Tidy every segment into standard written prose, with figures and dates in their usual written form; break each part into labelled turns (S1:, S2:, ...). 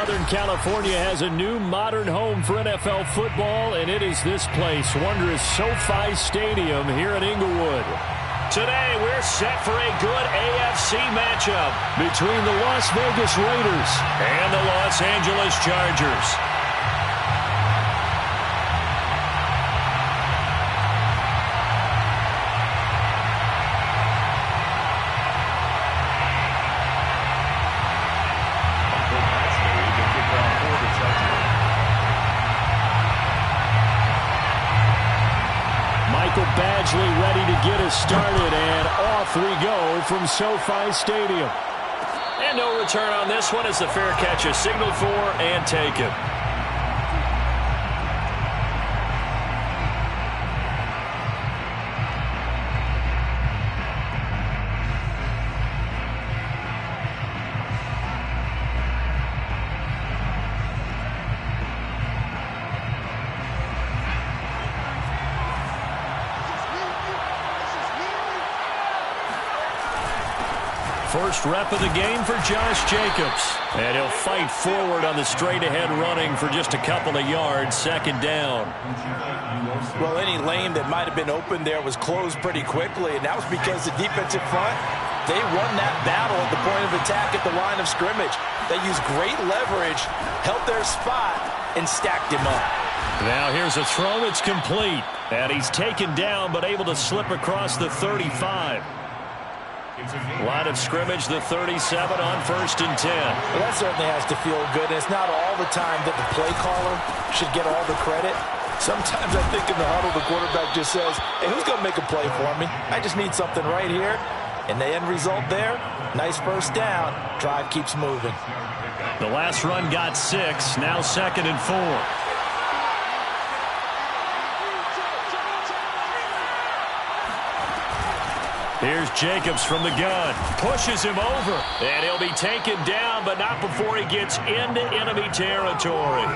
S1: Southern California has a new modern home for NFL football, and it is this place, wondrous SoFi Stadium here in Inglewood. Today, we're set for a good AFC matchup between the Las Vegas Raiders and the Los Angeles Chargers. Ready to get us started, and off we go from SoFi Stadium. And no return on this one as the fair catch is signaled for and taken. First rep of the game for Josh Jacobs. And he'll fight forward on the straight-ahead running for just a couple of yards, second down.
S2: Well, any lane that might have been open there was closed pretty quickly, and that was because the defensive front, they won that battle at the point of attack at the line of scrimmage. They used great leverage, held their spot, and stacked him up.
S1: Now here's a throw. It's complete. And he's taken down but able to slip across the 35. Line of scrimmage, the 37 on 1st and 10.
S2: Well, that certainly has to feel good. And it's not all the time that the play caller should get all the credit. Sometimes I think in the huddle, the quarterback just says, hey, who's going to make a play for me? I just need something right here. And the end result there, nice first down. Drive keeps moving.
S1: The last run got 6, now 2nd and 4. Here's Jacobs from the gun. Pushes him over. And he'll be taken down, but not before he gets into enemy territory.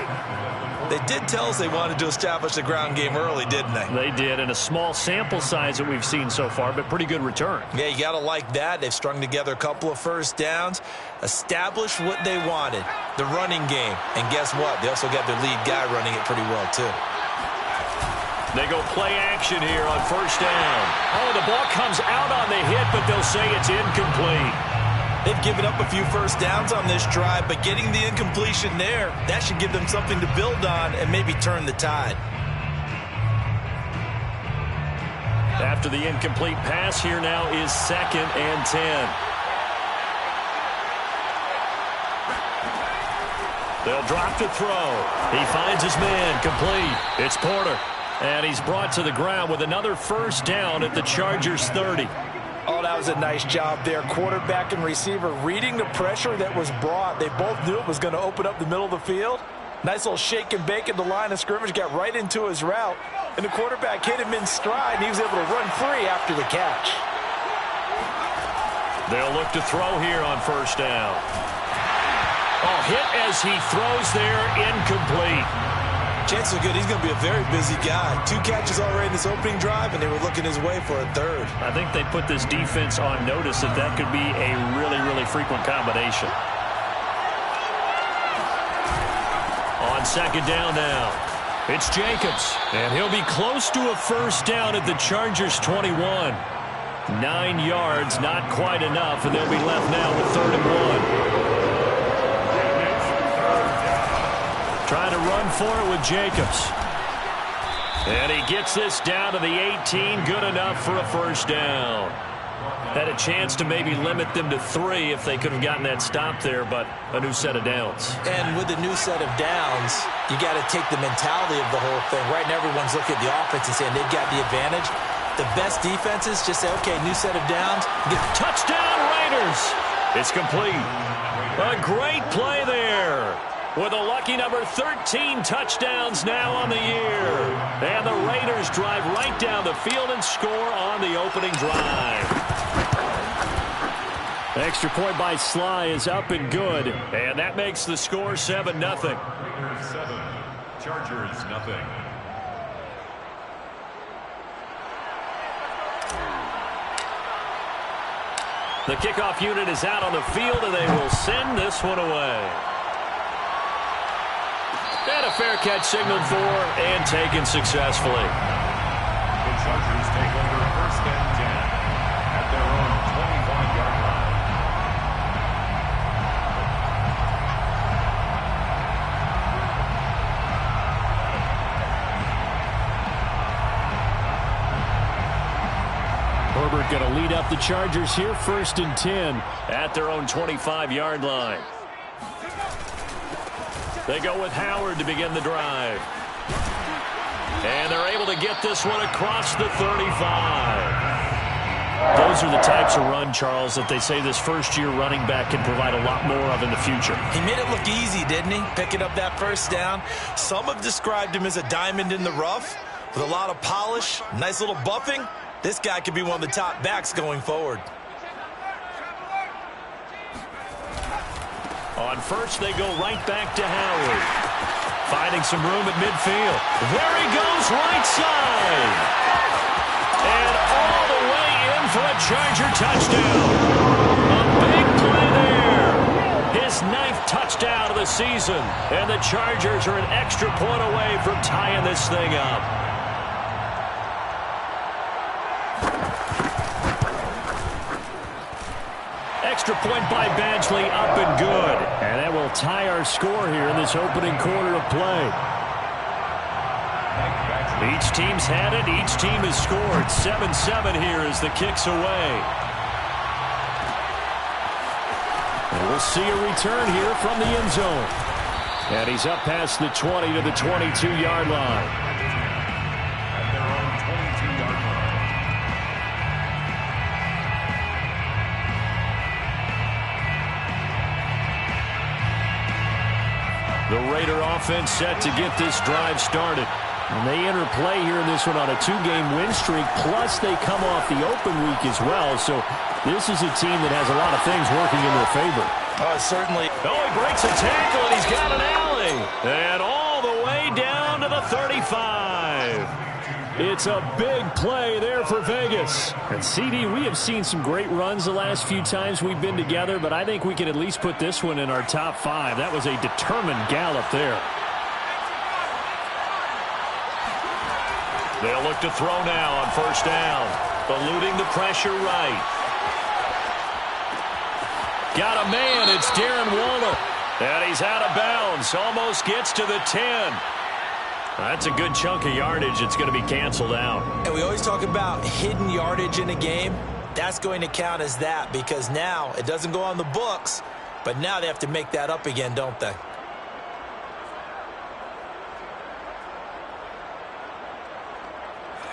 S3: They did tell us they wanted to establish the ground game early, didn't they?
S1: They did, in a small sample size that we've seen so far, but pretty good return.
S3: Yeah, you got to like that. They've strung together a couple of first downs, established what they wanted, the running game. And guess what? They also got their lead guy running it pretty well, too.
S1: They go play action here on 1st down. Oh, the ball comes out on the hit, but they'll say it's incomplete.
S3: They've given up a few first downs on this drive, but getting the incompletion there, that should give them something to build on and maybe turn the tide.
S1: After the incomplete pass, here now is 2nd and 10. They'll drop to throw. He finds his man, complete. It's Porter. And he's brought to the ground with another first down at the Chargers 30.
S2: Oh, that was a nice job there. Quarterback and receiver reading the pressure that was brought. They both knew it was going to open up the middle of the field. Nice little shake and bake at the line of scrimmage. Got right into his route. And the quarterback hit him in stride, and he was able to run free after the catch.
S1: They'll look to throw here on 1st down. Oh, hit as he throws there, incomplete.
S3: Chances are good he's going to be a very busy guy. 2 catches already in this opening drive, and they were looking his way for a 3rd.
S1: I think they put this defense on notice that that could be a really, really frequent combination. On 2nd down now, it's Jacobs, and he'll be close to a first down at the Chargers 21. 9 yards, not quite enough, and they'll be left now with 3rd and 1. Trying to run for it with Jacobs. And he gets this down to the 18. Good enough for a first down. Had a chance to maybe limit them to 3 if they could have gotten that stop there, but a new set of downs.
S2: And with the new set of downs, you got to take the mentality of the whole thing. Right now, everyone's looking at the offense and saying they've got the advantage. The best defenses just say, okay, new set of downs.
S1: Touchdown, Raiders! It's complete. A great play there. With a lucky number 13 touchdowns now on the year. And the Raiders drive right down the field and score on the opening drive. Extra point by Sly is up and good. And that makes the score 7-0.
S4: Raiders 7, Chargers 0.
S1: The kickoff unit is out on the field, and they will send this one away. And a fair catch signaled for and taken successfully.
S4: The Chargers take over first and 10 at their own 25-yard line.
S1: Herbert going to lead up the Chargers here, first and 10 at their own 25-yard line. They go with Howard to begin the drive. And they're able to get this one across the 35. Those are the types of run, Charles, that they say this first-year running back can provide a lot more of in the future.
S3: He made it look easy, didn't he? Picking up that first down. Some have described him as a diamond in the rough with a lot of polish, nice little buffing. This guy could be one of the top backs going forward.
S1: On first, they go right back to Howard. Finding some room at midfield. There he goes, right side. And all the way in for a Charger touchdown. A big play there. His 9th touchdown of the season. And the Chargers are an extra point away from tying this thing up. Extra point by Badgley, up and good. And that will tie our score here in this opening quarter of play. Each team's had it. Each team has scored. 7-7 here as the kick's away. And we'll see a return here from the end zone. And he's up past the 20 to the 22-yard line.
S4: At their own 22-yard line.
S1: The Raider offense set to get this drive started. And they enter play here in this one on a 2-game win streak, plus they come off the open week as well. So this is a team that has a lot of things working in their favor.
S3: Certainly.
S1: Oh, he breaks a tackle, and he's got an alley. And all the way down to the 35. It's a big play there for Vegas. And CD, we have seen some great runs the last few times we've been together, but I think we can at least put this one in our top 5. That was a determined gallop there. They'll look to throw now on first down. Eluding the pressure right. Got a man. It's Darren Waller. And he's out of bounds. Almost gets to the 10. That's a good chunk of yardage. It's going to be canceled out.
S3: And we always talk about hidden yardage in a game. That's going to count as that because now it doesn't go on the books, but now they have to make that up again, don't they?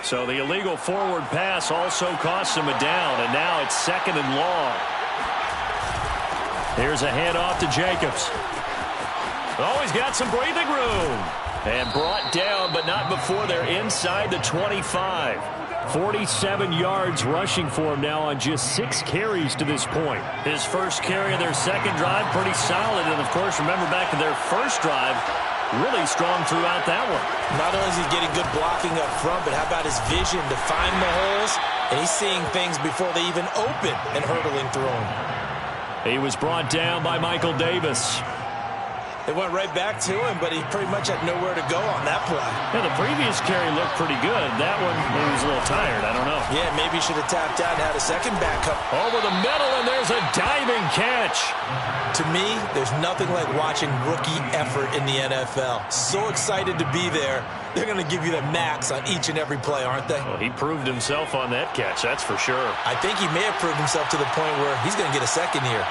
S1: So the illegal forward pass also costs him a down, and now it's 2nd and long. Here's a handoff to Jacobs. Oh, he's got some breathing room. And brought down, but not before they're inside the 25. 47 yards rushing for him now on just 6 carries to this point. His first carry of their second drive, pretty solid. And, of course, remember back to their first drive, really strong throughout that one.
S3: Not only is he getting good blocking up front, but how about his vision to find the holes? And he's seeing things before they even open and hurdling through them.
S1: He was brought down by Michael Davis.
S3: They went right back to him, but he pretty much had nowhere to go on that play.
S1: Yeah, the previous carry looked pretty good. That one, he was a little tired. I don't know.
S3: Yeah, maybe he should have tapped out and had a second backup.
S1: Over the middle, and there's a diving catch.
S3: To me, there's nothing like watching rookie effort in the NFL. So excited to be there. They're going to give you the max on each and every play, aren't they?
S1: Well, he proved himself on that catch, that's for sure.
S3: I think he may have proved himself to the point where he's going to get a second here.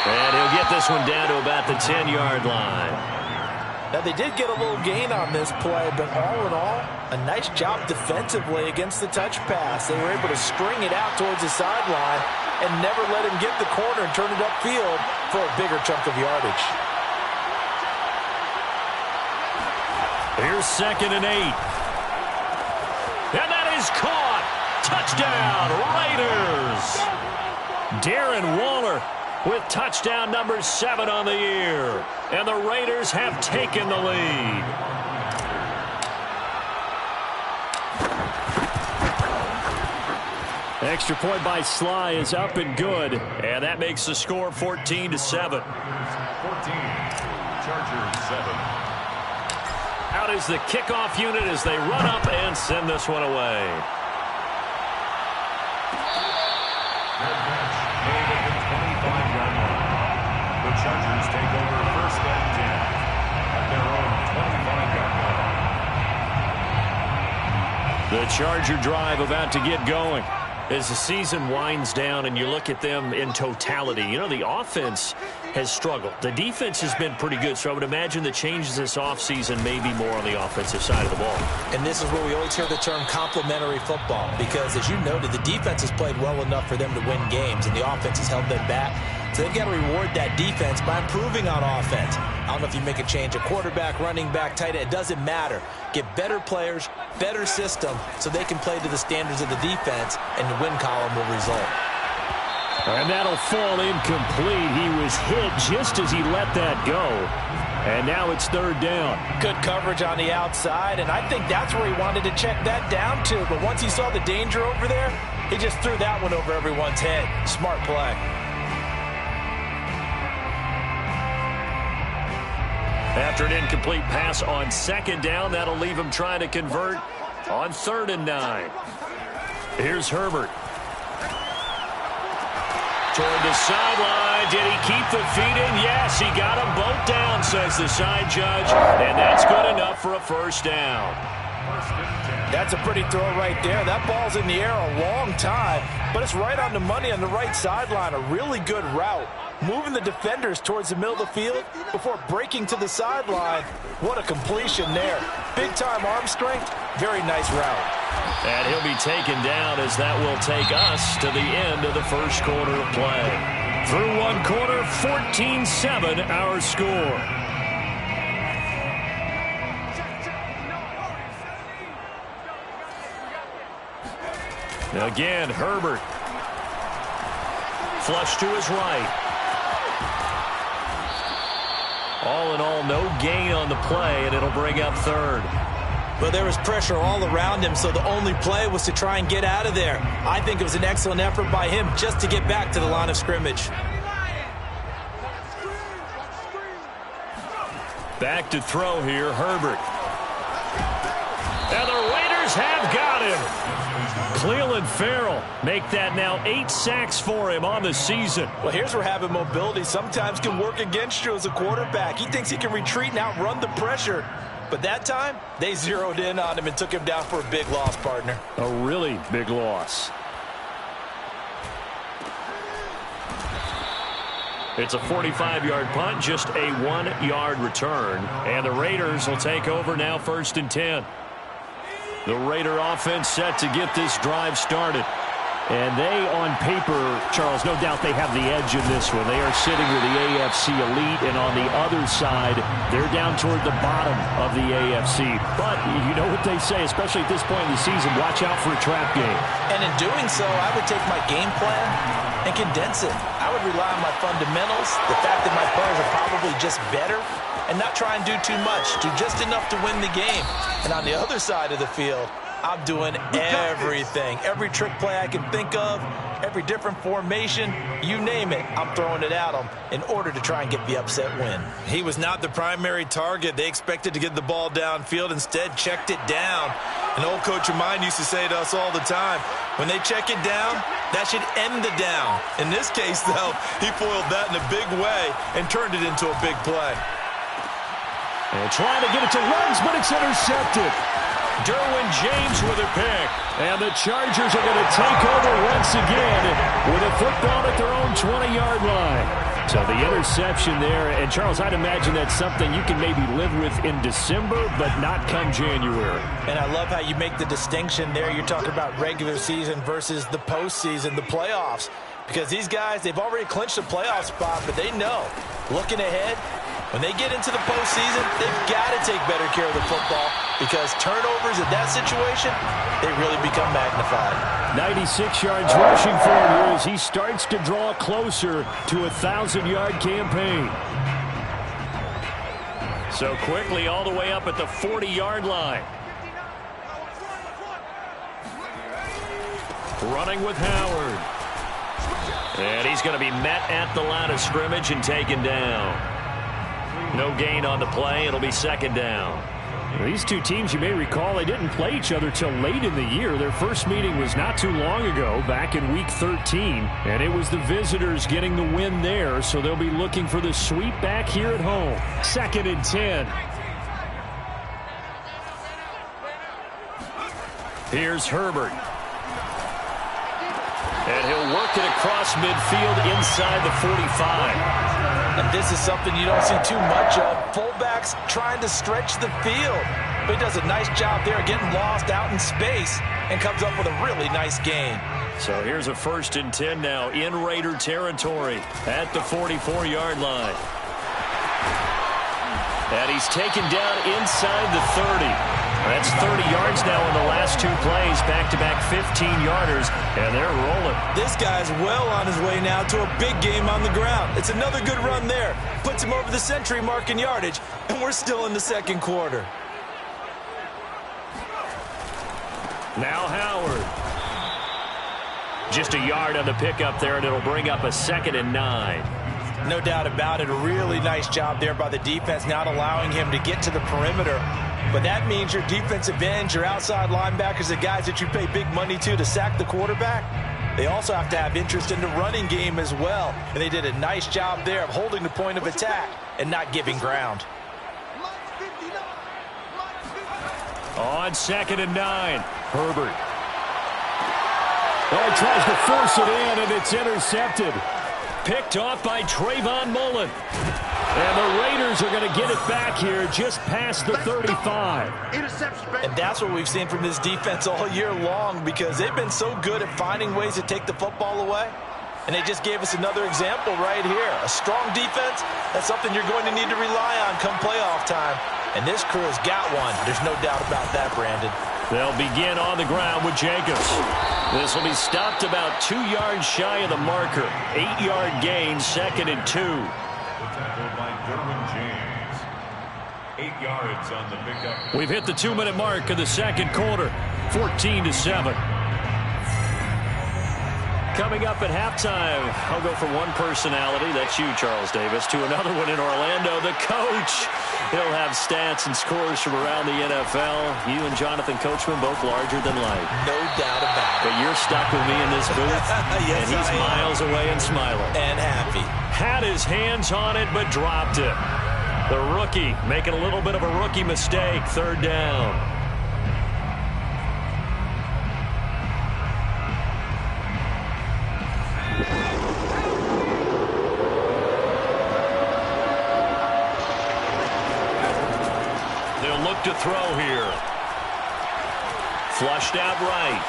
S1: And he'll get this one down to about the 10-yard line.
S2: Now, they did get a little gain on this play, but all in all, a nice job defensively against the touch pass. They were able to string it out towards the sideline and never let him get the corner and turn it upfield for a bigger chunk of yardage.
S1: Here's 2nd and 8. And that is caught. Touchdown, Raiders. Darren Waller with touchdown number 7 on the year. And the Raiders have taken the lead. Extra point by Sly is up and good. And that makes the score 14-7.
S4: 14, Chargers 7.
S1: Out is the kickoff unit as they run up and send this one away.
S4: Their bench made at the 25-yard line. The Chargers take over first and 10 at their own 25-yard line.
S1: The Charger drive about to get going. As the season winds down and you look at them in totality, you know, the offense has struggled. The defense has been pretty good, so I would imagine the changes this offseason may be more on the offensive side of the ball.
S3: And this is where we always hear the term complementary football, because as you noted, the defense has played well enough for them to win games, and the offense has held them back. So they've got to reward that defense by improving on offense. I don't know if you make a change, a quarterback, running back, tight end, it doesn't matter. Get better players, better system, so they can play to the standards of the defense, and the win column will result.
S1: And that'll fall incomplete. He was hit just as he let that go. And now it's third down.
S2: Good coverage on the outside, and I think that's where he wanted to check that down to. But once he saw the danger over there, he just threw that one over everyone's head. Smart play.
S1: After an incomplete pass on second down, that'll leave him trying to convert on 3rd and 9. Here's Herbert. Toward the sideline. Did he keep the feet in? Yes, he got them both down, says the side judge. And that's good enough for a first down.
S2: That's a pretty throw right there. That ball's in the air a long time, but it's right on the money on the right sideline. A really good route. Moving the defenders towards the middle of the field before breaking to the sideline. What a completion there. Big-time arm strength. Very nice route.
S1: And he'll be taken down as that will take us to the end of the first quarter of play. Through one quarter, 14-7 our score. Again, Herbert. Flush to his right. All in all, no gain on the play, and it'll bring up 3rd.
S3: But there was pressure all around him, so the only play was to try and get out of there. I think it was an excellent effort by him just to get back to the line of scrimmage.
S1: Back to throw here, Herbert. And the Raiders have got him. Cleveland Farrell make that now 8 sacks for him on the season.
S2: Well, here's where having mobility sometimes can work against you as a quarterback. He thinks he can retreat and outrun the pressure. But that time, they zeroed in on him and took him down for a big loss, partner.
S1: A really big loss. It's a 45-yard punt, just a 1-yard return. And the Raiders will take over now 1st and 10. The Raider offense set to get this drive started. And they, on paper, Charles, no doubt they have the edge in this one. They are sitting with the AFC elite, and on the other side, they're down toward the bottom of the AFC. But you know what they say, especially at this point in the season, watch out for a trap game.
S3: And in doing so, I would take my game plan and condense it. I would rely on my fundamentals, the fact that my players are probably just better, and not try and do too much, do just enough to win the game. And on the other side of the field, I'm doing everything. Every trick play I can think of, every different formation, you name it, I'm throwing it at them in order to try and get the upset win. He was not the primary target. They expected to get the ball downfield, instead checked it down. An old coach of mine used to say to us all the time, when they check it down, that should end the down. In this case, though, he foiled that in a big way and turned it into a big play.
S1: And trying to get it to Ruggs, but it's intercepted. Derwin James with a pick. And the Chargers are going to take over once again with a football at their own 20-yard line. So the interception there. And, Charles, I'd imagine that's something you can maybe live with in December, but not come January.
S2: And I love how you make the distinction there. You're talking about regular season versus the postseason, the playoffs. Because these guys, they've already clinched a playoff spot, but they know, looking ahead, when they get into the postseason, they've got to take better care of the football because turnovers in that situation, they really become magnified.
S1: 96 yards rushing for him here as he starts to draw closer to a 1,000-yard campaign. So quickly all the way up at the 40-yard line. running with Howard. And he's going to be met at the line of scrimmage and taken down. No gain on the play. It'll be second down.
S5: These two teams, you may recall, they didn't play each other till late in the year. Their first meeting was not too long ago, back in Week 13. And it was the visitors getting the win there, so they'll be looking for the sweep back here at home. 2nd and 10.
S1: Here's Herbert. And he'll work it across midfield inside the 45.
S3: And this is something you don't see too much of. Fullbacks trying to stretch the field. But he does a nice job there getting lost out in space and comes up with a really nice gain.
S1: So here's a 1st and 10 now in Raider territory at the 44-yard line. And he's taken down inside the 30. That's 30 yards now in the last 2 plays, back-to-back 15-yarders, and they're rolling.
S3: This guy's well on his way now to a big game on the ground. It's another good run there. Puts him over the century mark in yardage, and we're still in the 2nd quarter.
S1: Now Howard. Just a yard on the pickup there, and it'll bring up a 2nd and 9.
S3: No doubt about it. A really nice job there by the defense, not allowing him to get to the perimeter. But that means your defensive ends, your outside linebackers, the guys that you pay big money to sack the quarterback, they also have to have interest in the running game as well. And they did a nice job there of holding the point of attack and not giving ground.
S1: On 2nd and 9, Herbert.
S5: Oh, he tries to force it in, and it's intercepted.
S1: Picked off by Trayvon Mullen.
S5: And the Raiders are going to get it back here just past the 35.
S3: And that's what we've seen from this defense all year long, because they've been so good at finding ways to take the football away. And they just gave us another example right here. A strong defense, that's something you're going to need to rely on come playoff time. And this crew has got one. There's no doubt about that, Brandon.
S1: They'll begin on the ground with Jacobs. This will be stopped about 2 yards shy of the marker. 8-yard gain, 2nd and 2.
S4: Tackled by Derwin James. 8 yards on the pickup.
S1: We've hit the 2-minute mark of the 2nd quarter. 14-7. Coming up at halftime, I'll go from one personality, that's you, Charles Davis, to another one in Orlando, the coach. He'll have stats and scores from around the NFL. You and Jonathan Coachman, both larger than life.
S3: No doubt about it.
S1: But you're stuck with me in this booth,
S3: yes,
S1: and he's miles away and smiling.
S3: And happy.
S1: Had his hands on it, but dropped it. The rookie making a little bit of a rookie mistake, 3rd down. They'll look to throw here. Flushed out right.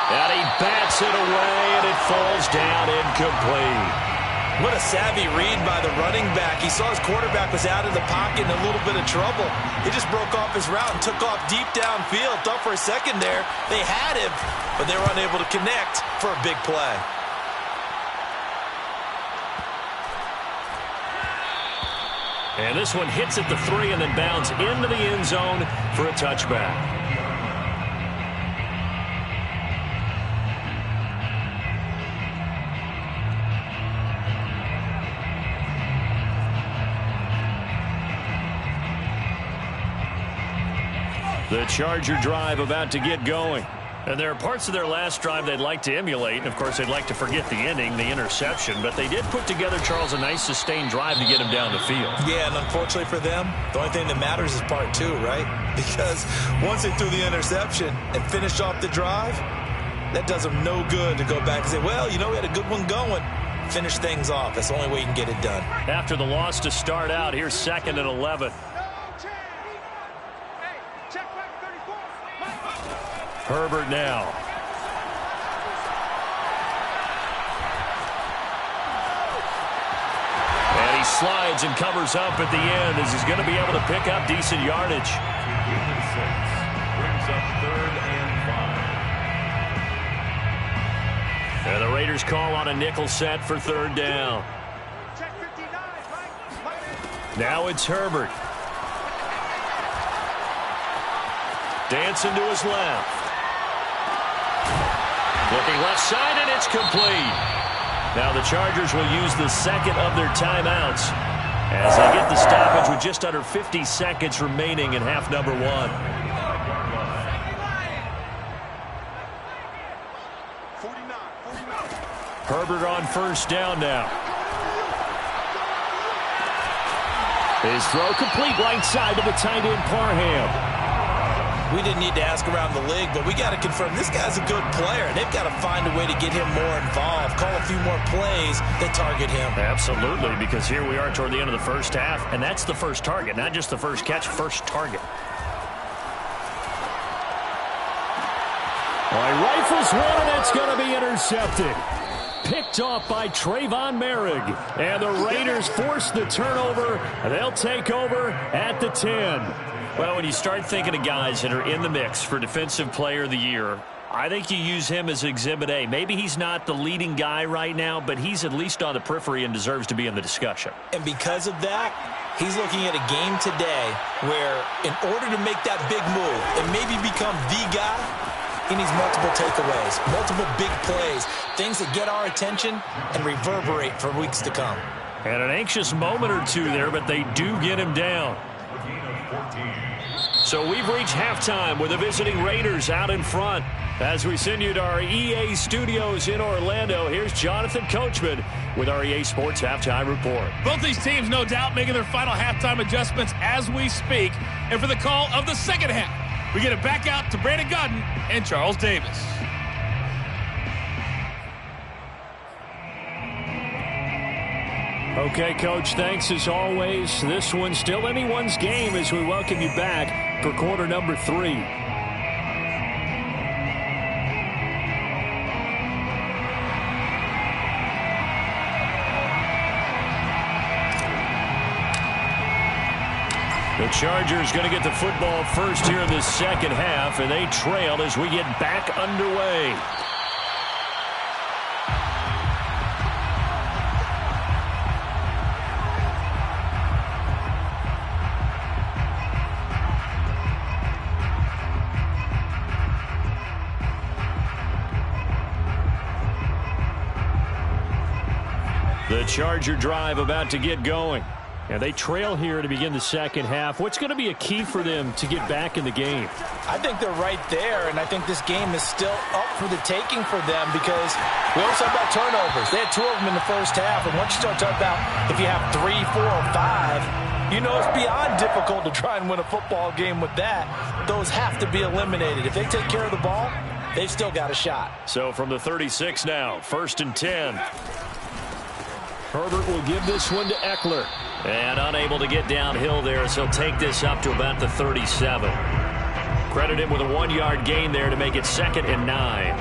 S1: And he bats it away, and it falls down incomplete.
S3: What a savvy read by the running back. He saw his quarterback was out of the pocket in a little bit of trouble. He just broke off his route and took off deep downfield. Thought for a second there they had him, but they were unable to connect for a big play.
S1: And this one hits at the 3 and then bounds into the end zone for a touchback. The Charger drive about to get going. And there are parts of their last drive they'd like to emulate. And, of course, they'd like to forget the ending, the interception. But they did put together, Charles, a nice sustained drive to get him down the field.
S3: Yeah, and unfortunately for them, the only thing that matters is part 2, right? Because once they threw the interception and finished off the drive, that does them no good to go back and say, well, you know, we had a good one going. Finish things off. That's the only way you can get it done.
S1: After the loss to start out, here's 2nd and 11. Herbert now. And he slides and covers up at the end as he's going to be able to pick up decent yardage.
S4: Brings up 3rd and 5.
S1: And the Raiders call on a nickel set for 3rd down. Now it's Herbert. Dancing to his left. Looking left side, and it's complete. Now the Chargers will use the second of their timeouts as they get the stoppage with just under 50 seconds remaining in half number one. Herbert on first down now. His throw complete right side to the tight end Parham.
S3: We didn't need to ask around the league, but we got to confirm this guy's a good player. They've got to find a way to get him more involved, call a few more plays that target him.
S1: Absolutely, because here we are toward the end of the first half, and that's the first target, not just the first catch, first target.
S5: All right, rifles one, and it's going to be intercepted. Picked off by Trayvon Merrick. And the Raiders force the turnover. They'll take over at the 10.
S1: Well, when you start thinking of guys that are in the mix for Defensive Player of the Year, I think you use him as Exhibit A. Maybe he's not the leading guy right now, but he's at least on the periphery and deserves to be in the discussion.
S3: And because of that, he's looking at a game today where in order to make that big move and maybe become the guy, he needs multiple takeaways, multiple big plays, things that get our attention and reverberate for weeks to come.
S1: And an anxious moment or two there, but they do get him down. So we've reached halftime with the visiting Raiders out in front. As we send you to our EA studios in Orlando, here's Jonathan Coachman with our EA Sports Halftime Report.
S6: Both these teams, no doubt, making their final halftime adjustments as we speak. And for the call of the second half, we get it back out to Brandon Godden and Charles Davis.
S5: Okay, Coach, thanks as always. This one's still anyone's game as we welcome you back for quarter number 3.
S1: The Chargers going to get the football first here in the second half, and they trail as we get back underway. The Charger drive about to get going. And they trail here to begin the second half. What's going to be a key for them to get back in the game?
S3: I think they're right there, and I think this game is still up for the taking for them because we always talk about turnovers. They had 2 of them in the first half, and once you start talking about if you have 3, 4, or 5, you know it's beyond difficult to try and win a football game with that. Those have to be eliminated. If they take care of the ball, they've still got a shot.
S1: So from the 36 now, 1st and 10.
S5: Herbert will give this one to Eckler.
S1: And unable to get downhill there as he'll take this up to about the 37. Credit him with a 1-yard gain there to make it 2nd and 9.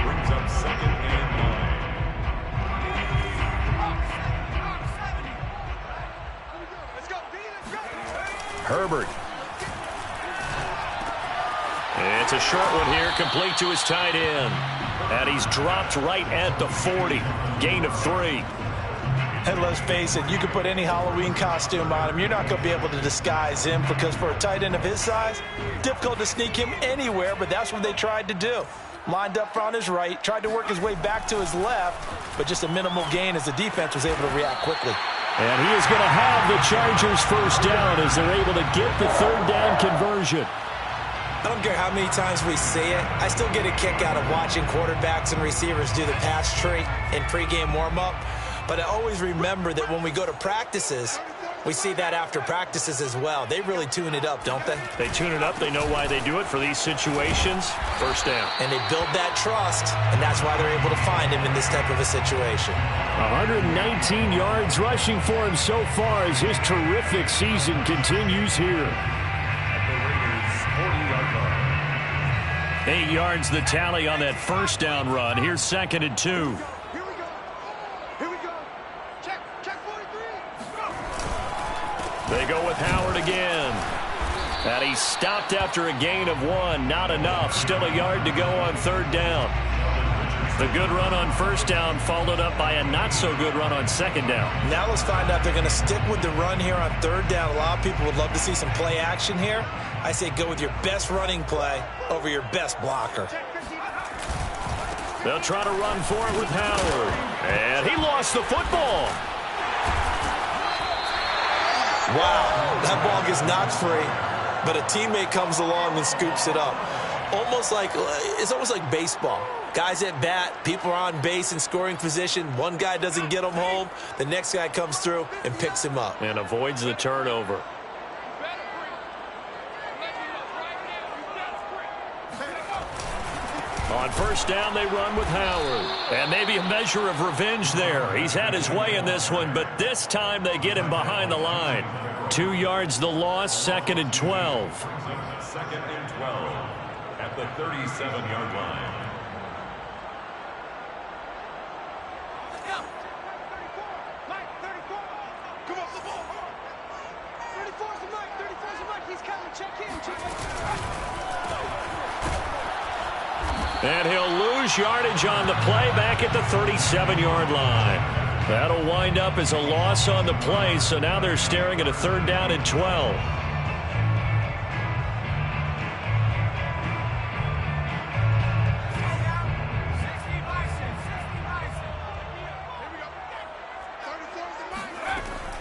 S4: Brings up 2nd and 9.
S1: Herbert. It's a short one here, complete to his tight end. And he's dropped right at the 40. Gain of 3.
S3: And let's face it, you can put any Halloween costume on him. You're not going to be able to disguise him because for a tight end of his size, difficult to sneak him anywhere, but that's what they tried to do. Lined up on his right, tried to work his way back to his left, but just a minimal gain as the defense was able to react quickly.
S5: And he is going to have the Chargers first down as they're able to get the 3rd down conversion.
S3: I don't care how many times we see it. I still get a kick out of watching quarterbacks and receivers do the pass tree in pregame warm-up. But I always remember that when we go to practices, we see that after practices as well. They really tune it up, don't they?
S1: They tune it up. They know why they do it for these situations. First down.
S3: And they build that trust, and that's why they're able to find him in this type of a situation.
S5: 119 yards rushing for him so far as his terrific season continues here.
S1: 8 yards the tally on that first down run. Here's 2nd and 2. They go with Howard again. And he's stopped after a gain of 1. Not enough. Still a yard to go on 3rd down. The good run on 1st down followed up by a not-so-good run on 2nd down.
S3: Now let's find out if they're going to stick with the run here on 3rd down. A lot of people would love to see some play action here. I say go with your best running play over your best blocker.
S1: They'll try to run for it with Howard. And he lost the football.
S3: Wow, that ball gets knocked free, but a teammate comes along and scoops it up. It's almost like baseball. Guys at bat, people are on base in scoring position. One guy doesn't get him home. The next guy comes through and picks him up.
S1: And avoids the turnover. On first down, they run with Howard. And maybe a measure of revenge there. He's had his way in this one, but this time they get him behind the line. 2 yards the loss, 2nd and 12.
S4: 2nd and 12 at the 37-yard line.
S1: And he'll lose yardage on the play back at the 37-yard line. That'll wind up as a loss on the play, so now they're staring at a 3rd down and 12.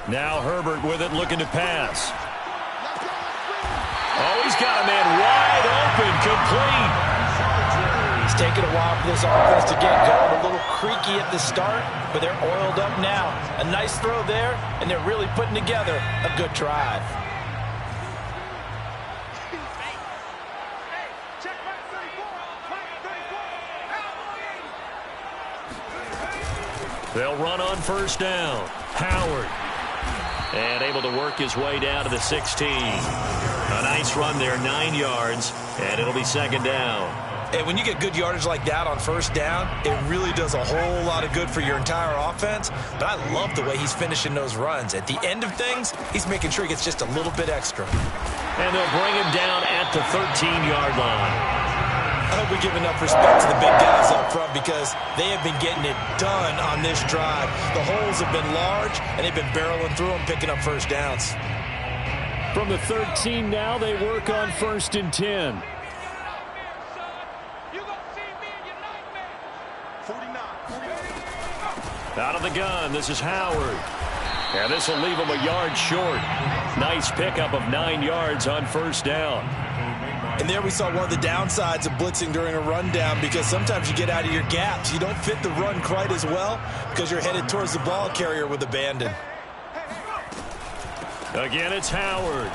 S1: Now Herbert with it, looking to pass. Oh, he's got a man wide open, complete.
S2: It's taken a while for this offense to get going. A little creaky at the start, but they're oiled up now. A nice throw there, and they're really putting together a good drive.
S1: They'll run on first down. Howard. And able to work his way down to the 16. A nice run there, 9 yards, and it'll be 2nd down.
S3: And when you get good yardage like that on first down, it really does a whole lot of good for your entire offense. But I love the way he's finishing those runs. At the end of things, he's making sure he gets just a little bit extra.
S1: And they'll bring him down at the 13-yard line.
S3: I hope we give enough respect to the big guys up front because they have been getting it done on this drive. The holes have been large, and they've been barreling through them, picking up first downs.
S5: From the 13 now, they work on 1st and 10. Out of the gun, this is Howard. And this will leave him a yard short. Nice pickup of 9 yards on first down.
S3: And there we saw one of the downsides of blitzing during a rundown because sometimes you get out of your gaps. You don't fit the run quite as well because you're headed towards the ball carrier with abandon.
S1: Again, it's Howard.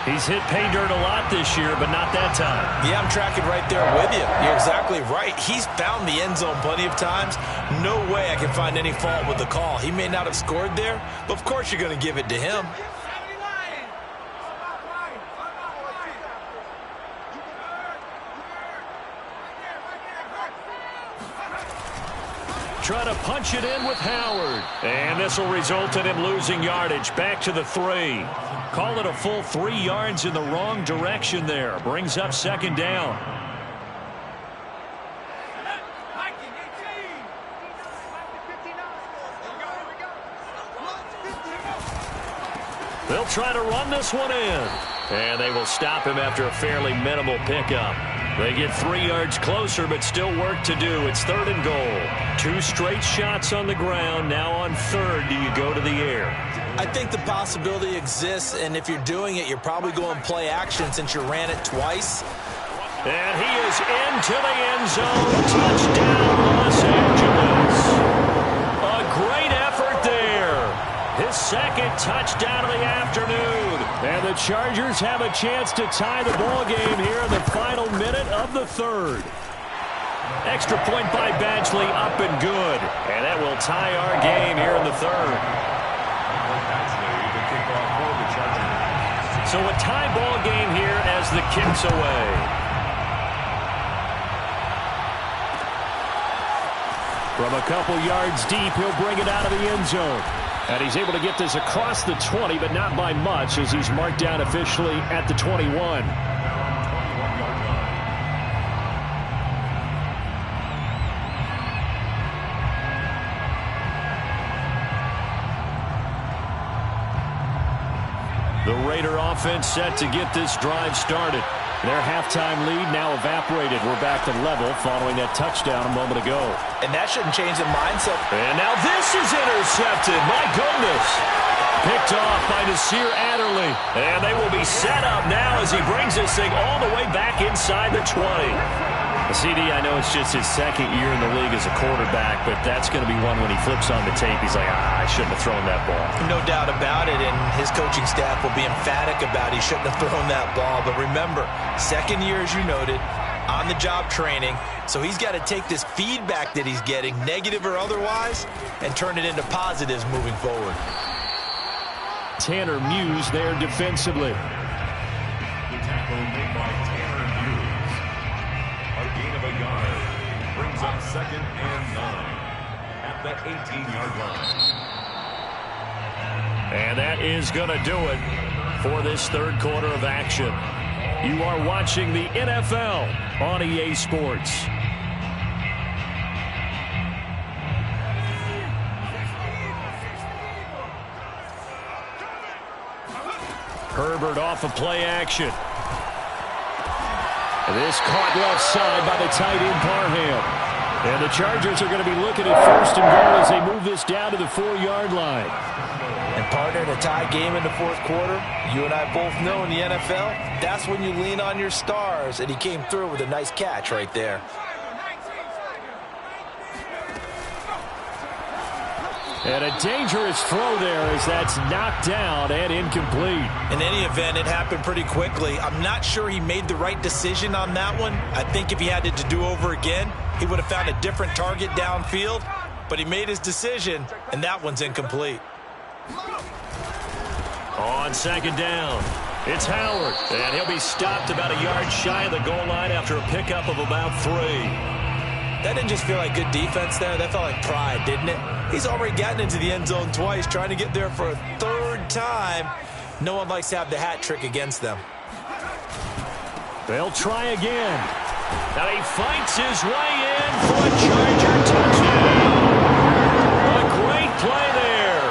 S1: He's hit pay dirt a lot this year, but not that time.
S3: Yeah, I'm tracking right there with you. You're exactly right. He's found the end zone plenty of times. No way I can find any fault with the call. He may not have scored there, but of course you're going to give it to him.
S1: Trying to punch it in with Howard. And this will result in him losing yardage back to the 3. Call it a full 3 yards in the wrong direction there. Brings up 2nd down. They'll try to run this one in. And they will stop him after a fairly minimal pickup. They get 3 yards closer, but still work to do. It's 3rd and goal. 2 straight shots on the ground. Now on 3rd, do you go to the air?
S3: I think the possibility exists, and if you're doing it, you're probably going play action since you ran it twice.
S1: And he is into the end zone. Touchdown, Los Angeles. A great effort there. His 2nd touchdown of the afternoon. And the Chargers have a chance to tie the ball game here in the final minute of the 3rd. Extra point by Badgley, up and good. And that will tie our game here in the 3rd. So a tie ball game here as the kick's away. From a couple yards deep, he'll bring it out of the end zone. And he's able to get this across the 20, but not by much as he's marked down officially at the 21. The Raider offense set to get this drive started.
S5: Their halftime lead now evaporated. We're back to level following that touchdown a moment ago.
S3: And that shouldn't change the mindset.
S1: And now this is intercepted. My goodness. Picked off by Nasir Adderley. And they will be set up now as he brings this thing all the way back inside the 20. CD, I know it's just his second year in the league as a quarterback, but that's going to be one when he flips on the tape. He's like, I shouldn't have thrown that ball.
S3: No doubt about it, and his coaching staff will be emphatic about he shouldn't have thrown that ball. But remember, second year, as you noted, on-the-job training, so he's got to take this feedback that he's getting, negative or otherwise, and turn it into positives moving forward.
S5: Tanner Muse there defensively.
S4: The tackle made by Tanner Muse. A gain of a yard. Brings up 2nd and 9 at the 18-yard line.
S1: And that is going to do it for this third quarter of action. You are watching the NFL on EA Sports. Herbert off of play action. This caught left side by the tight end Parham. And the Chargers are going to be looking at 1st and goal as they move this down to the 4-yard line.
S3: And partner, in a tie game in the fourth quarter, you and I both know in the NFL, that's when you lean on your stars. And he came through with a nice catch right there.
S5: And a dangerous throw there as that's knocked down and incomplete.
S3: In any event, it happened pretty quickly. I'm not sure he made the right decision on that one. I think if he had it to do over again, he would have found a different target downfield. But he made his decision, and that one's incomplete.
S1: On 2nd down, it's Howard. And he'll be stopped about a yard shy of the goal line after a pickup of about 3.
S3: That didn't just feel like good defense there. That felt like pride, didn't it? He's already gotten into the end zone twice, trying to get there for a 3rd time. No one likes to have the hat trick against them.
S5: They'll try again.
S1: Now he fights his way in for a Charger touchdown. A great play there.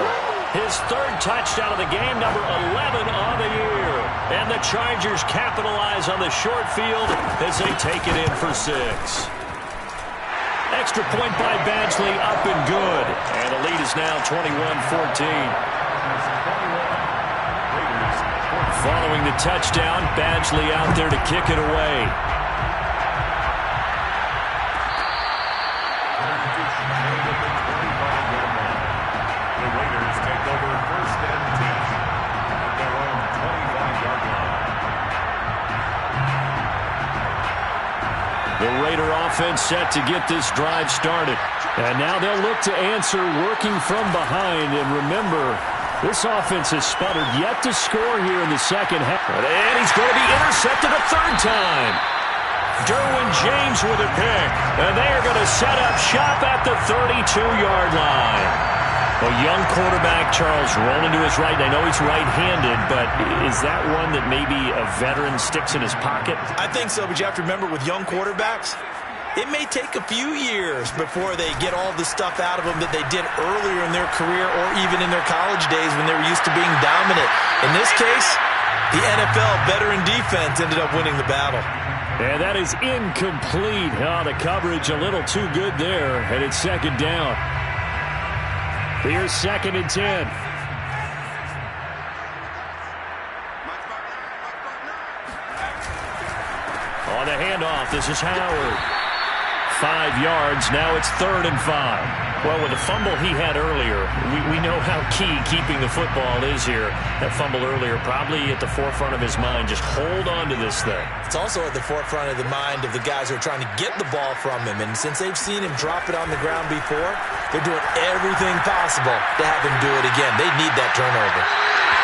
S1: His 3rd touchdown of the game, number 11 on the year. And the Chargers capitalize on the short field as they take it in for 6. Extra point by Badgley, up and good. And the lead is now 21-14. Following the touchdown, Badgley out there to kick it away.
S4: The Raiders take over 1st and 10 at their own 25-yard line.
S1: The Raider offense set to get this drive started.
S5: And now they'll look to answer working from behind. And remember, this offense has sputtered yet to score here in the second half.
S1: And he's going to be intercepted a 3rd time. Derwin James with a pick. And they are going to set up shop at the 32-yard line. A young quarterback, Charles, rolling to his right. I know he's right-handed, but is that one that maybe a veteran sticks in his pocket?
S3: I think so, but you have to remember with young quarterbacks, it may take a few years before they get all the stuff out of them that they did earlier in their career or even in their college days when they were used to being dominant. In this case, the NFL veteran defense ended up winning the battle.
S5: And that is incomplete. Oh, the coverage a little too good there, and it's 2nd down. Here's 2nd and 10.
S1: On the handoff, this is Howard. 5 yards, now it's 3rd and 5. Well, with the fumble he had earlier, we know how key keeping the football is here. That fumble earlier probably at the forefront of his mind. Just hold on to this thing.
S3: It's also at the forefront of the mind of the guys who are trying to get the ball from him. And since they've seen him drop it on the ground before, they're doing everything possible to have him do it again. They need that turnover.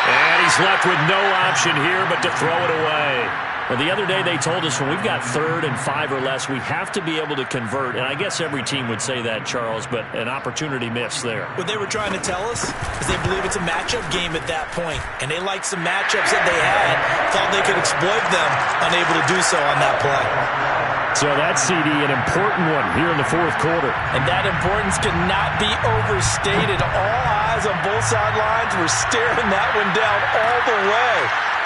S1: And he's left with no option here but to throw it away. Well, the other day they told us when we've got 3rd and 5 or less, we have to be able to convert. And I guess every team would say that, Charles, but an opportunity missed there.
S3: What they were trying to tell us is they believe it's a matchup game at that point. And they liked some matchups that they had, thought they could exploit them, unable to do so on that play.
S5: So that CD, an important one here in the fourth quarter.
S3: And that importance cannot be overstated. All eyes on both sidelines were staring that one down all the way.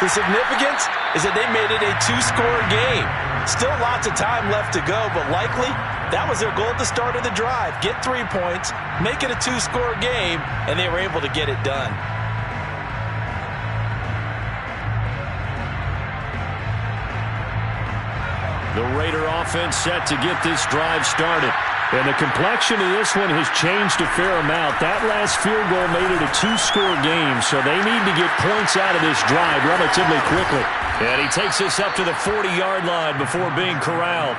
S3: The significance is that they made it a two-score game. Still lots of time left to go, but likely that was their goal at the start of the drive. Get 3 points, make it a two-score game, and they were able to get it done.
S5: The Raider offense set to get this drive started. And the complexion of this one has changed a fair amount. That last field goal made it a two-score game, so they need to get points out of this drive relatively quickly. And he takes this up to the 40-yard line before being corralled.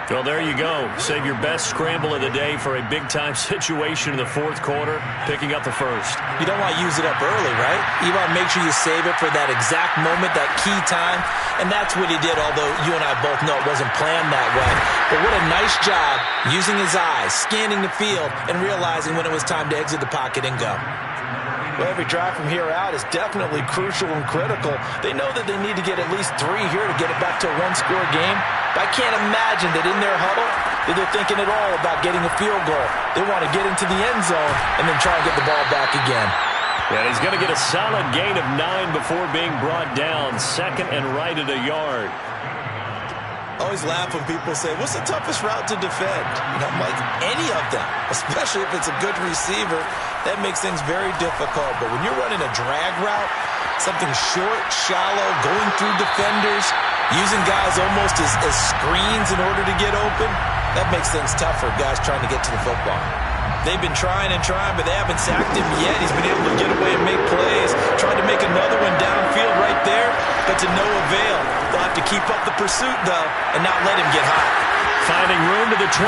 S5: Well, there you go. Save your best scramble of the day for a big-time situation in the fourth quarter, picking up the first.
S3: You don't want to use it up early, right? You want to make sure you save it for that exact moment, that key time. And that's what he did, although you and I both know it wasn't planned that way. But what a nice job using his eyes, scanning the field, and realizing when it was time to exit the pocket and go.
S2: Well, every drive from here out is definitely crucial and critical. They know that they need to get at least 3 here to get it back to a one-score game. But I can't imagine that in their huddle that they're thinking at all about getting a field goal. They want to get into the end zone and then try and get the ball back again.
S5: And he's going to get a solid gain of 9 before being brought down. Second and right at a yard.
S3: I always laugh when people say, what's the toughest route to defend? You know, Mike, any of them, especially if it's a good receiver, that makes things very difficult. But when you're running a drag route, something short, shallow, going through defenders, using guys almost as screens in order to get open, that makes things tough for guys trying to get to the football. They've been trying and trying, but they haven't sacked him yet. He's been able to get away and make plays. Tried to make another one downfield right there, but to no avail. They'll have to keep up the pursuit, though, and not let him get hot.
S5: Finding room to the 20.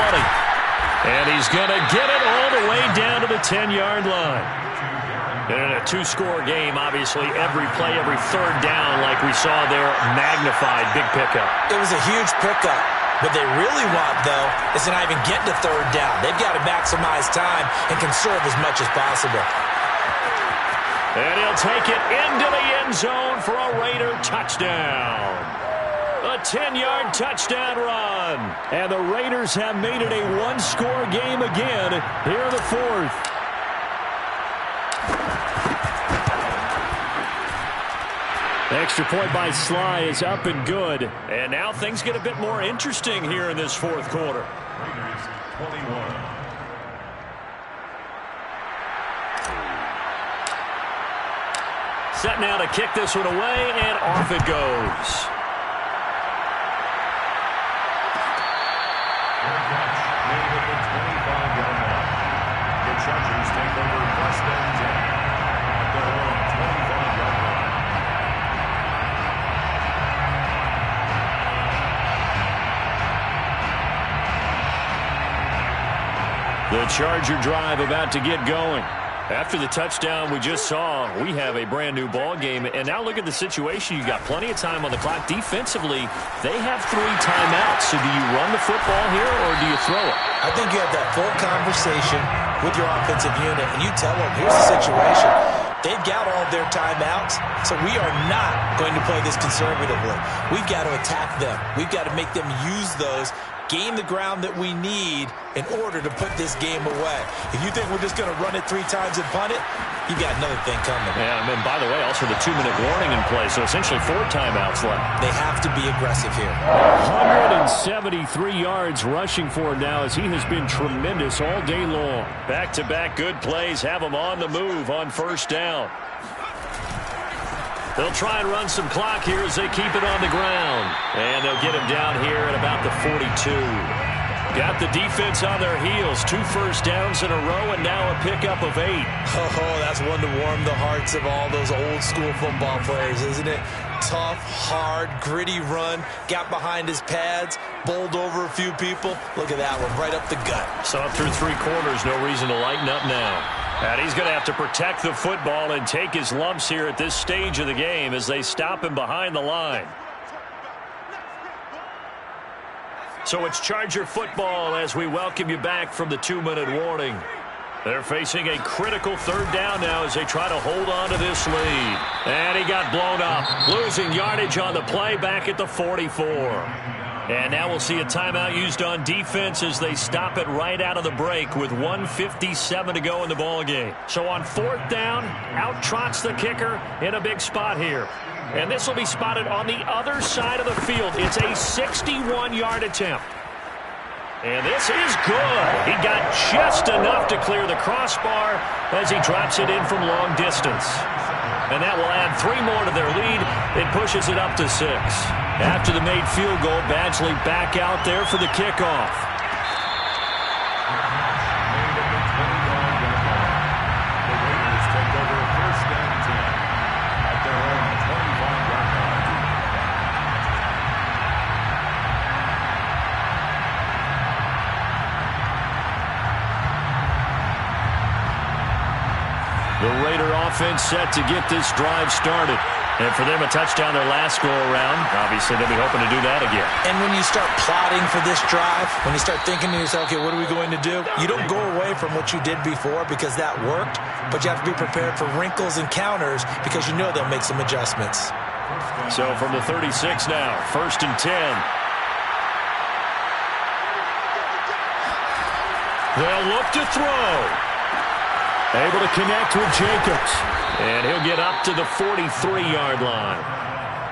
S5: And he's going to get it all the way down to the 10-yard line. And in a two-score game, obviously, every play, every third down, like we saw there, magnified, big pickup.
S3: It was a huge pickup. What they really want, though, is to not even get to third down. They've got to maximize time and conserve as much as possible.
S5: And he'll take it into the end zone for a Raider touchdown. A 10-yard touchdown run. And the Raiders have made it a one-score game again here in the fourth. Extra point by Sly is up and good. And now things get a bit more interesting here in this fourth quarter.
S4: Raiders 21.
S5: Set now to kick this one away, and off it goes.
S4: Fair catch made at the 25-yard line. The Chargers take over first and 10 at their own 25-yard line.
S5: The Charger drive about to get going. After the touchdown we just saw, we have a brand-new ball game. And now look at the situation. You got plenty of time on the clock. Defensively, they have 3 timeouts. So do you run the football here or do you throw it?
S3: I think you have that full conversation with your offensive unit, and you tell them, here's the situation. They've got all their timeouts, so we are not going to play this conservatively. We've got to attack them. We've got to make them use those, gain the ground that we need in order to put this game away. If you think we're just going to run it 3 times and punt it, you've got another thing coming.
S5: Yeah, and by the way, also the 2-minute warning in play, so essentially 4 timeouts left.
S3: They have to be aggressive here.
S5: 173 yards rushing for him now as he has been tremendous all day long. Back-to-back good plays have him on the move on first down. They'll try and run some clock here as they keep it on the ground. And they'll get him down here at about the 42. Got the defense on their heels. 2 first downs in a row and now a pickup of 8.
S3: Oh, that's one to warm the hearts of all those old school football players, isn't it? Tough, hard, gritty run. Got behind his pads, bowled over a few people. Look at that one, right up the gut.
S5: So through 3 quarters, no reason to lighten up now. And he's going to have to protect the football and take his lumps here at this stage of the game as they stop him behind the line. So it's Charger football as we welcome you back from the 2-minute warning. They're facing a critical third down now as they try to hold on to this lead. And he got blown up, losing yardage on the play back at the 44.
S1: And now we'll see a timeout used on defense as they stop it right out of the break with 1:57 to go in the ball game. So on 4th down, out trots the kicker in a big spot here. And this will be spotted on the other side of the field. It's a 61-yard attempt. And this is good. He got just enough to clear the crossbar as he drops it in from long distance. And that will add 3 more to their lead. It pushes it up to 6. After the made field goal, Badgley back out there for the kickoff.
S4: The Raiders take over 1st and 10 at their own 25-yard line.
S1: The Raider offense set to get this drive started. And for them, a touchdown their last go-around. Obviously, they'll be hoping to do that again.
S3: And when you start plotting for this drive, when you start thinking to yourself, okay, what are we going to do? You don't go away from what you did before because that worked, but you have to be prepared for wrinkles and counters because you know they'll make some adjustments.
S1: So from the 36 now, 1st and 10. They'll look to throw. Able to connect with Jacobs. And he'll get up to the 43-yard line.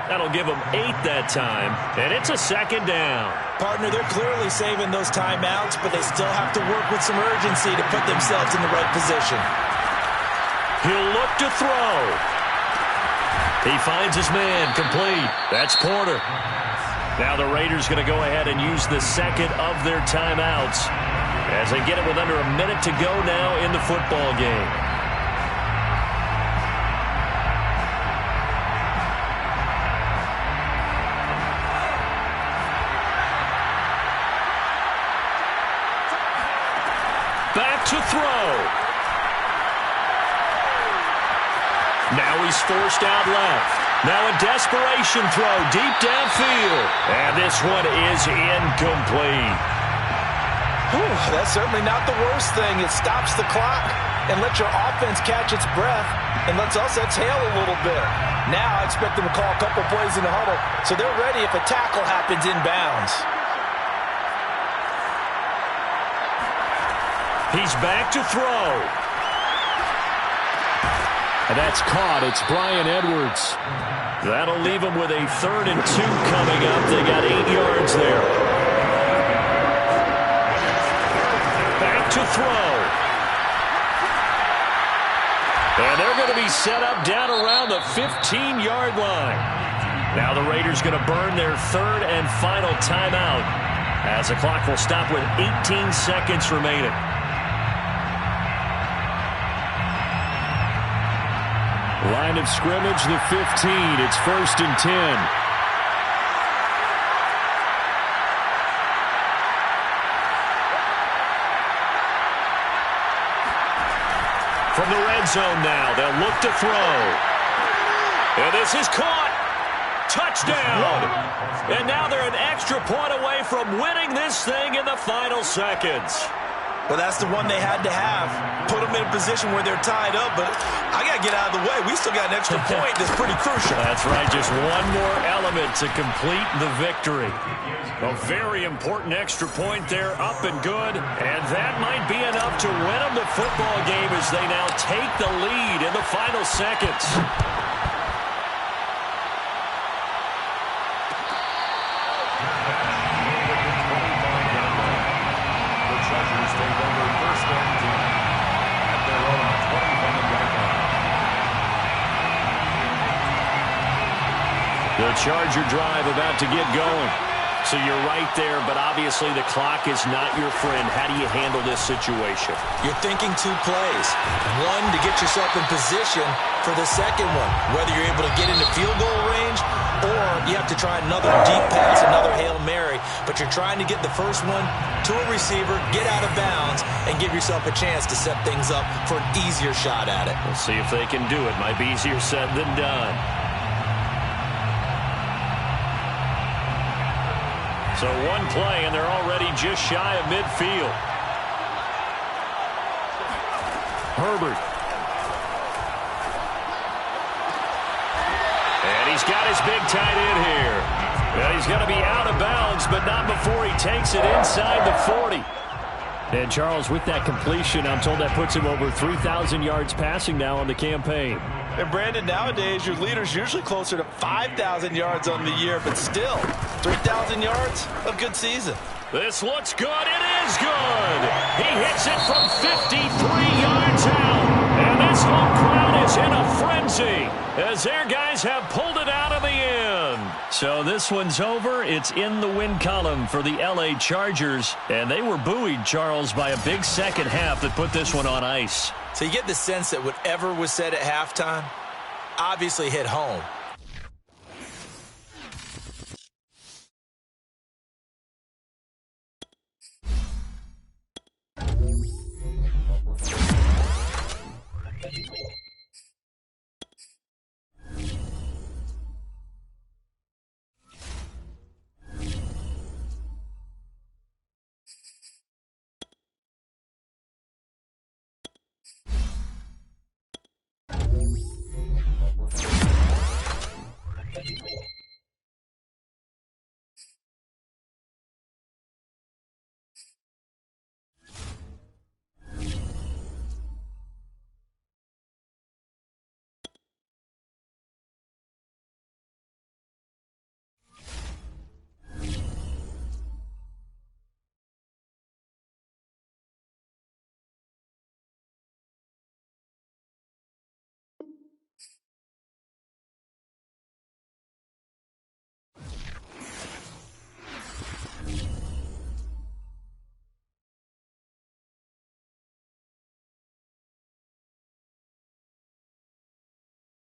S1: That'll give them 8 that time. And it's a 2nd down.
S3: Partner, they're clearly saving those timeouts, but they still have to work with some urgency to put themselves in the right position.
S1: He'll look to throw. He finds his man complete. That's Porter. Now the Raiders going to go ahead and use the 2nd of their timeouts as they get it with under a minute to go now in the football game. Back to throw. Now he's forced out left. Now a desperation throw deep downfield. And this one is incomplete.
S3: Whew, that's certainly not the worst thing. It stops the clock and lets your offense catch its breath and lets us exhale a little bit. Now I expect them to call a couple plays in the huddle so they're ready if a tackle happens inbounds.
S1: He's back to throw. And that's caught. It's Bryan Edwards. That'll leave him with a 3rd and 2 coming up. They got 8 yards there. Back to throw. And they're going to be set up down around the 15-yard line. Now the Raiders going to burn their 3rd and final timeout as the clock will stop with 18 seconds remaining. Line of scrimmage, the 15. It's 1st and 10. From the red zone now, they'll look to throw. And this is caught. Touchdown. And now they're an extra point away from winning this thing in the final seconds.
S3: Well, that's the one they had to have. Put them in a position where they're tied up, but I got to get out of the way. We still got an extra point that's pretty crucial.
S1: That's right. Just one more element to complete the victory. A very important extra point there, up and good. And that might be enough to win them the football game as they now take the lead in the final seconds. The Charger drive about to get going. So you're right there, but obviously the clock is not your friend. How do you handle this situation?
S3: You're thinking 2 plays. One, to get yourself in position for the second one, whether you're able to get into field goal range or you have to try another deep pass, another Hail Mary. But you're trying to get the first one to a receiver, get out of bounds, and give yourself a chance to set things up for an easier shot at it.
S1: We'll see if they can do it. Might be easier said than done. So one play, and they're already just shy of midfield. Herbert. And he's got his big tight end here. And he's going to be out of bounds, but not before he takes it inside the 40. And Charles, with that completion, I'm told that puts him over 3,000 yards passing now on the campaign.
S3: And Brandon, nowadays your leader's usually closer to 5,000 yards on the year, but still, 3,000 yards, a good season.
S1: This looks good. It is good. He hits it from 53 yards out. And this home crowd is in a frenzy as their guys have pulled it out of the end. So this one's over. It's in the win column for the L.A. Chargers. And they were buoyed, Charles, by a big second half that put this one on ice.
S3: So you get the sense that whatever was said at halftime obviously hit home.